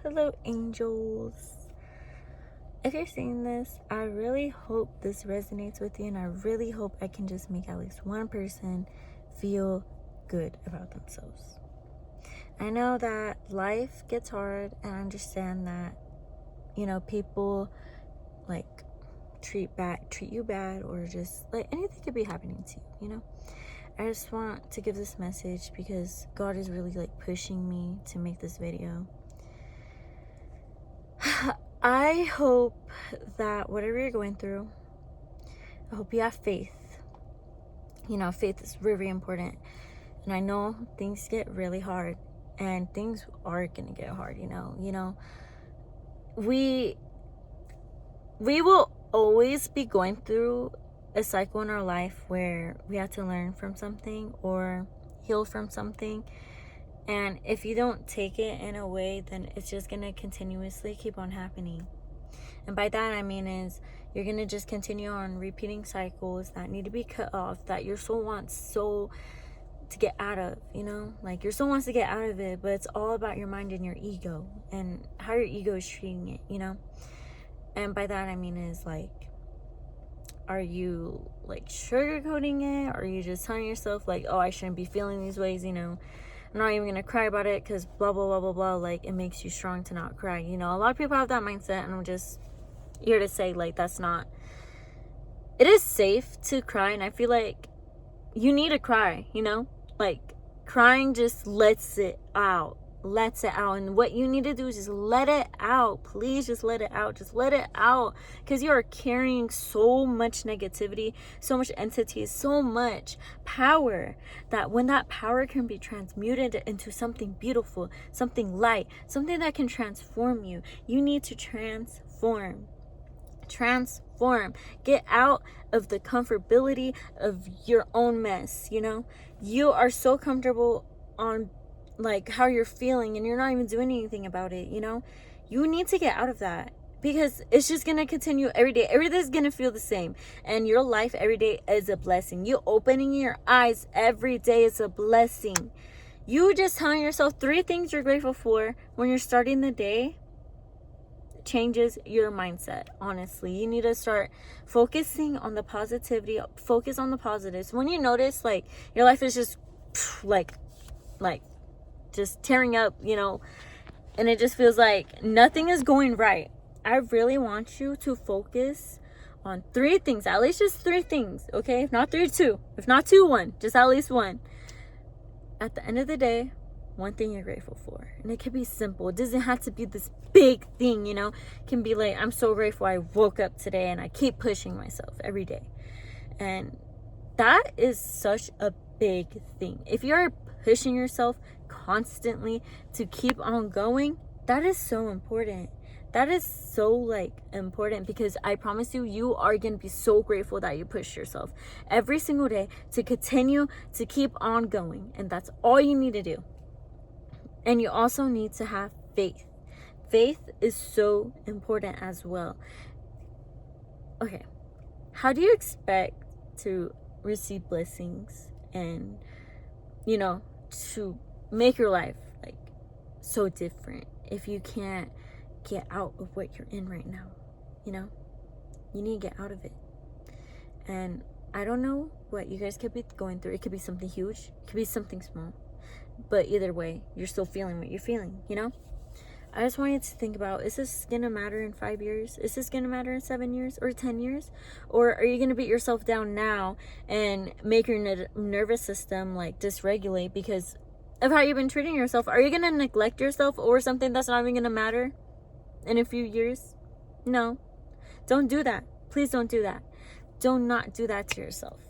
Hello, angels. If you're seeing this, I really hope this resonates with you, and I really hope I can just make at least one person feel good about themselves. I know that life gets hard, and I understand that, people like treat you bad, or just like anything could be happening to you. I just want to give this message because God is really like pushing me to make this video. I hope that whatever you're going through, I hope you have faith. Faith is very important. And I know things get really hard, and things are going to get hard, We will always be going through a cycle in our life where we have to learn from something or heal from something. And if you don't take it in a way, then it's just going to continuously keep on happening. And by that I mean is you're going to just continue on repeating cycles that need to be cut off, that your soul wants to get out of, like your soul wants to get out of it, but it's all about your mind and your ego and how your ego is treating it, And by that I mean is like, are you like sugarcoating it? Or are you just telling yourself like, oh, I shouldn't be feeling these ways, I'm not even gonna cry about it because blah blah blah blah blah, like it makes you strong to not cry. A lot of people have that mindset, and I'm just here to say like that's not, it is safe to cry, and I feel like you need to cry, like crying just lets it out, and what you need to do is just let it out. Please just let it out, because you are carrying so much negativity, so much entity, so much power, that when that power can be transmuted into something beautiful, something light, something that can transform you, you need to transform. Get out of the comfortability of your own mess. You are so comfortable on like how you're feeling, and you're not even doing anything about it. You need to get out of that, because it's just gonna continue every day. Every day is gonna feel the same, and your life every day is a blessing. You opening your eyes every day is a blessing. You just telling yourself 3 things you're grateful for when you're starting the day changes your mindset. Honestly, you need to start focusing on the positivity. Focus on the positives. When you notice like your life is just like just tearing up, and it just feels like nothing is going right, I really want you to focus on 3 things, at least just 3 things, okay? If not 3, 2. If not 2, 1. Just at least 1. At the end of the day, 1 thing you're grateful for. And it can be simple. It doesn't have to be this big thing, It can be like, I'm so grateful I woke up today and I keep pushing myself every day. And that is such a big thing. If you're pushing yourself constantly to keep on going, that is so important. That is so important, because I promise you, you are going to be so grateful that you push yourself every single day to continue to keep on going. And that's all you need to do. And you also need to have faith. Faith is so important as well. Okay, how do you expect to receive blessings and, to make your life like so different if you can't get out of what you're in right now? You need to get out of it. And I don't know what you guys could be going through. It could be something huge, it could be something small, but either way, you're still feeling what you're feeling. I just want you to think about, is this gonna matter in 5 years? Is this gonna matter in 7 years or 10 years? Or are you gonna beat yourself down now and make your nervous system like dysregulate because of how you've been treating yourself? Are you gonna neglect yourself over something that's not even gonna matter in a few years? No, don't do that. Please don't do that. Do not do that to yourself.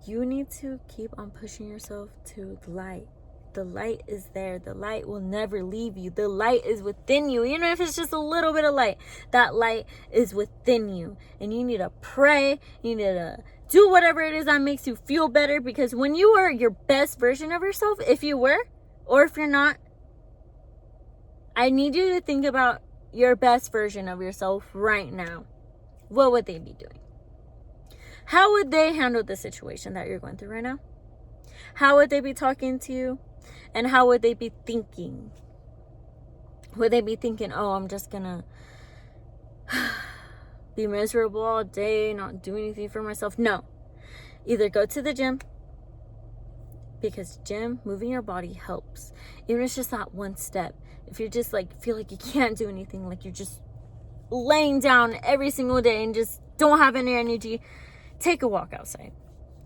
You need to keep on pushing yourself to the light. The light is there. The light will never leave you. The light is within you. Even if it's just a little bit of light, that light is within you. And you need to pray. You need to do whatever it is that makes you feel better. Because when you are your best version of yourself, if you were, or if you're not, I need you to think about your best version of yourself right now. What would they be doing? How would they handle the situation that you're going through right now? How would they be talking to you? And how would they be thinking? Would they be thinking, oh, I'm just gonna be miserable all day, not do anything for myself? No. Either go to the gym, because moving your body helps. Even if it's just that one step. If you just like feel like you can't do anything, like you're just laying down every single day and just don't have any energy, take a walk outside.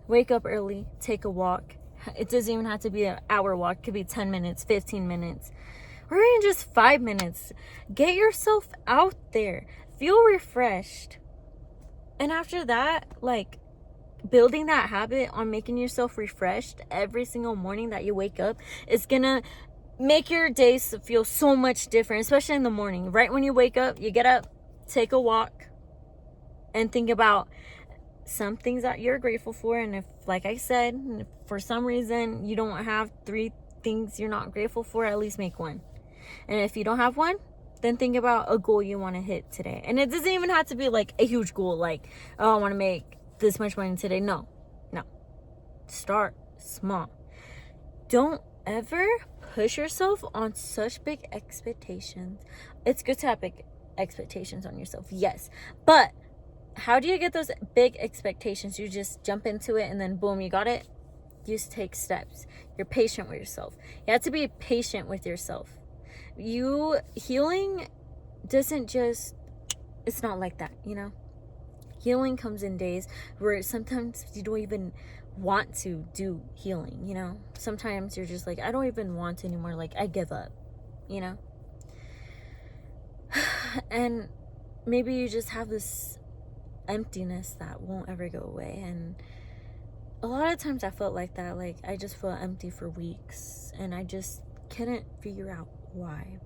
Wake up early, take a walk. It doesn't even have to be an hour walk. It could be 10 minutes, 15 minutes, or even just 5 minutes. Get yourself out there. Feel refreshed. And after that, like, building that habit on making yourself refreshed every single morning that you wake up is gonna make your days feel so much different, especially in the morning. Right when you wake up, you get up, take a walk, and think about some things that you're grateful for. And if, like I said, if for some reason you don't have 3 things you're not grateful for, at least make one. And if you don't have one, then think about a goal you want to hit today. And it doesn't even have to be like a huge goal, like, oh, I want to make this much money today. No. Start small. Don't ever push yourself on such big expectations. It's good to have big expectations on yourself, yes, but how do you get those big expectations? You just jump into it and then boom, you got it? You just take steps. You're patient with yourself. You have to be patient with yourself. Healing doesn't just, it's not like that, Healing comes in days where sometimes you don't even want to do healing, Sometimes you're just like, I don't even want anymore. Like, I give up, And maybe you just have this emptiness that won't ever go away. And a lot of times I felt like that. Like, I just felt empty for weeks and I just couldn't figure out why.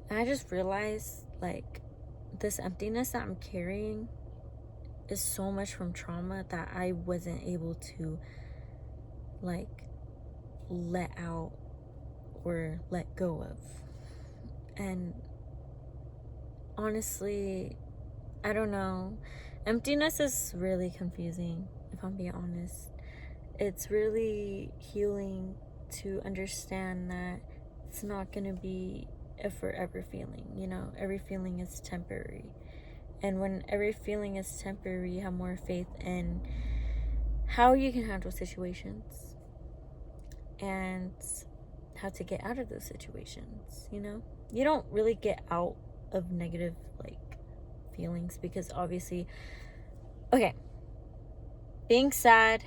And I just realized, like, this emptiness that I'm carrying is so much from trauma that I wasn't able to, like, let out or let go of. And honestly, I don't know. Emptiness is really confusing, if I'm being honest. It's really healing to understand that it's not going to be a forever feeling, Every feeling is temporary. And when every feeling is temporary, you have more faith in how you can handle situations and how to get out of those situations, You don't really get out of negative, like, feelings because obviously, okay, being sad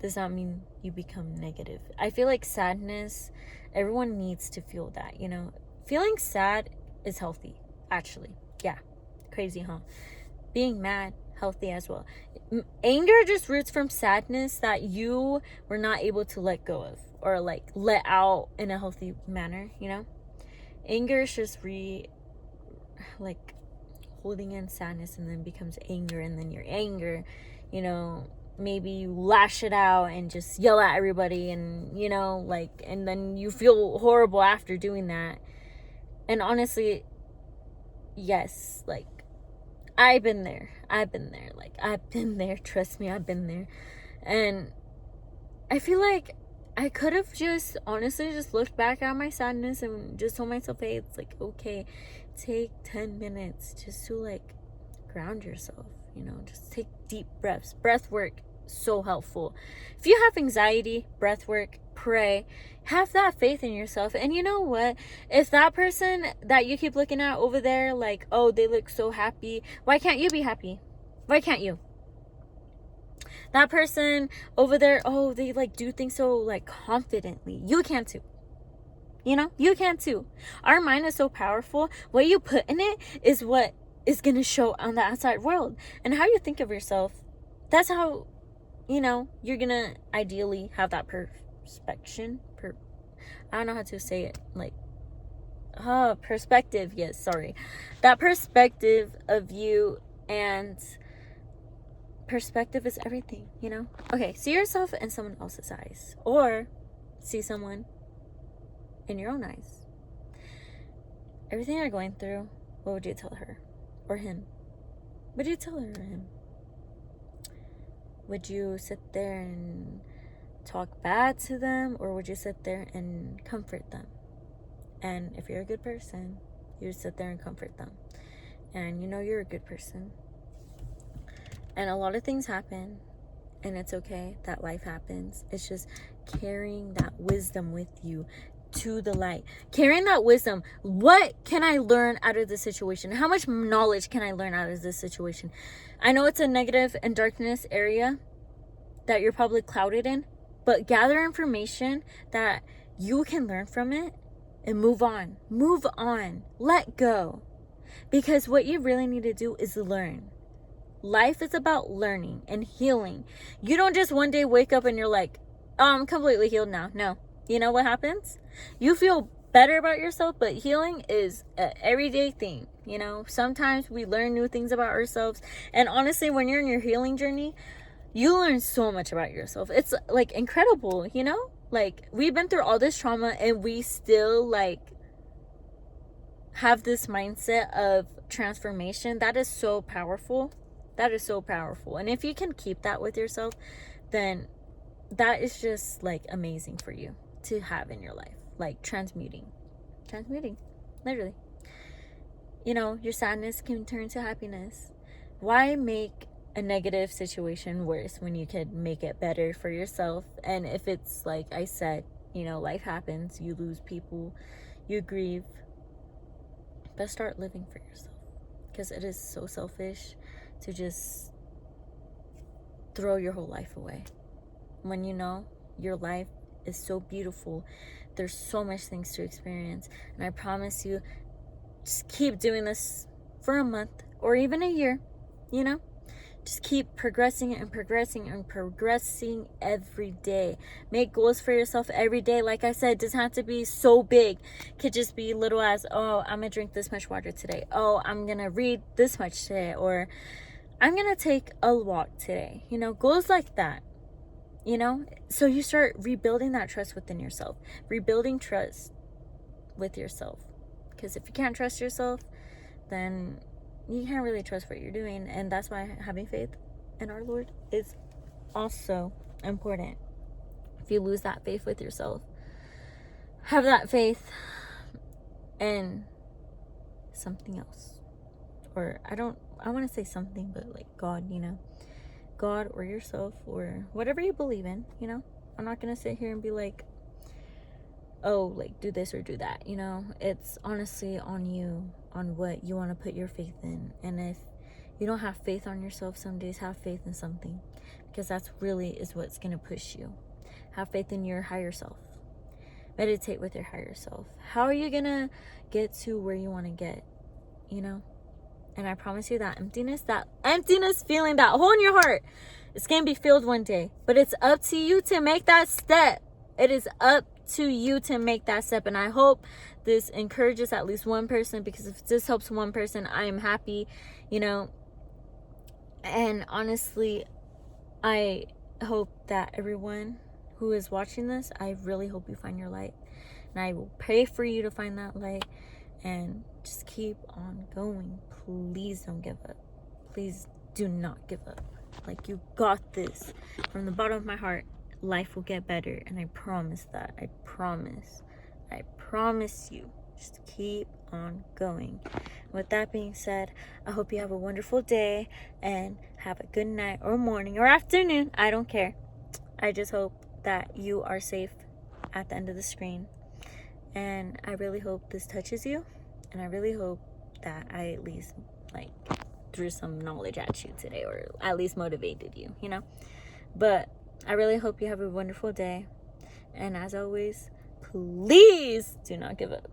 does not mean you become negative. I feel like sadness, everyone needs to feel that, Feeling sad is healthy. Actually, yeah, crazy, huh? Being mad, healthy as well. Anger just roots from sadness that you were not able to let go of or like let out in a healthy manner, Anger is just like holding in sadness and then becomes anger, and then your anger, maybe you lash it out and just yell at everybody and, and then you feel horrible after doing that. And honestly, yes, like, I've been there, like, I've been there, trust me, I've been there. And I feel like I could have just honestly just looked back at my sadness and just told myself, hey, it's like, okay, take 10 minutes just to, like, ground yourself, just take deep breaths. Breath work, so helpful. If you have anxiety, breath work, pray, have that faith in yourself. And you know what, if that person that you keep looking at over there, like, oh, they look so happy, why can't you be happy? Why can't you? That person over there, oh, they like do things so like confidently. You can too. You can too. Our mind is so powerful. What you put in it is what is going to show on the outside world. And how you think of yourself, that's how, you're going to ideally have that perspection. I don't know how to say it. Like, perspective. Yes, sorry. That perspective of you, and perspective is everything, Okay, see yourself in someone else's eyes, or see someone in your own eyes. Everything you're going through, what would you tell her or him? Would you tell her or him? Would you sit there and talk bad to them, or would you sit there and comfort them? And if you're a good person, you would sit there and comfort them. And you know you're a good person. And a lot of things happen, and it's okay that life happens. It's just carrying that wisdom with you to the light. Carrying that wisdom. What can I learn out of this situation? How much knowledge can I learn out of this situation? I know it's a negative and darkness area that you're probably clouded in, but gather information that you can learn from it and move on. Move on. Let go. Because what you really need to do is learn. Life is about learning and healing. You don't just one day wake up and you're like, oh, I'm completely healed now. No. You know what happens? You feel better about yourself, but healing is an everyday thing. You know, sometimes we learn new things about ourselves. And honestly, when you're in your healing journey, you learn so much about yourself. It's like incredible, you know? Like, we've been through all this trauma and we still like have this mindset of transformation. That is so powerful. That is so powerful. And if you can keep that with yourself, then that is just like amazing for you to have in your life. Like transmuting, literally. You know, your sadness can turn to happiness. Why make a negative situation worse when you could make it better for yourself? And if it's like I said, you know, life happens, you lose people, you grieve, but start living for yourself. Because it is so selfish to just throw your whole life away when you know your life is so beautiful. There's so much things to experience, and I promise you, just keep doing this for a month or even a year. You know, just keep progressing and progressing and progressing every day. Make goals for yourself every day. Like I said, it doesn't have to be so big. It could just be little as, oh, I'm gonna drink this much water today. Oh, I'm gonna read this much today, or I'm gonna take a walk today. You know, goals like that. You know, so you start rebuilding that trust within yourself, rebuilding trust with yourself. Because if you can't trust yourself, then you can't really trust what you're doing. And that's why having faith in our Lord is also important. If you lose that faith with yourself, have that faith in something else. Or I want to say something, but like God, you know. God or yourself or whatever you believe in, you know. I'm not gonna sit here and be like, oh, like do this or do that, you know. It's honestly on you, on what you want to put your faith in. And if you don't have faith on yourself some days, have faith in something, because that's really is what's gonna push you. Have faith in your higher self. Meditate with your higher self. How are you gonna get to where you want to get, you know? And I promise you that emptiness feeling, that hole in your heart, it's going to be filled one day. But it's up to you to make that step. It is up to you to make that step. And I hope this encourages at least one person, because if this helps one person, I am happy, you know. And honestly, I hope that everyone who is watching this, I really hope you find your light. And I will pray for you to find that light. And just keep on going. Please don't give up. Please do not give up. Like, you got this. From the bottom of my heart, life will get better. And I promise that. I promise you. Just keep on going. With that being said, I hope you have a wonderful day and have a good night or morning or afternoon. I don't care. I just hope that you are safe at the end of the screen. And I really hope this touches you. And I really hope that I at least like threw some knowledge at you today, or at least motivated you, you know. But I really hope you have a wonderful day. And as always, please do not give up.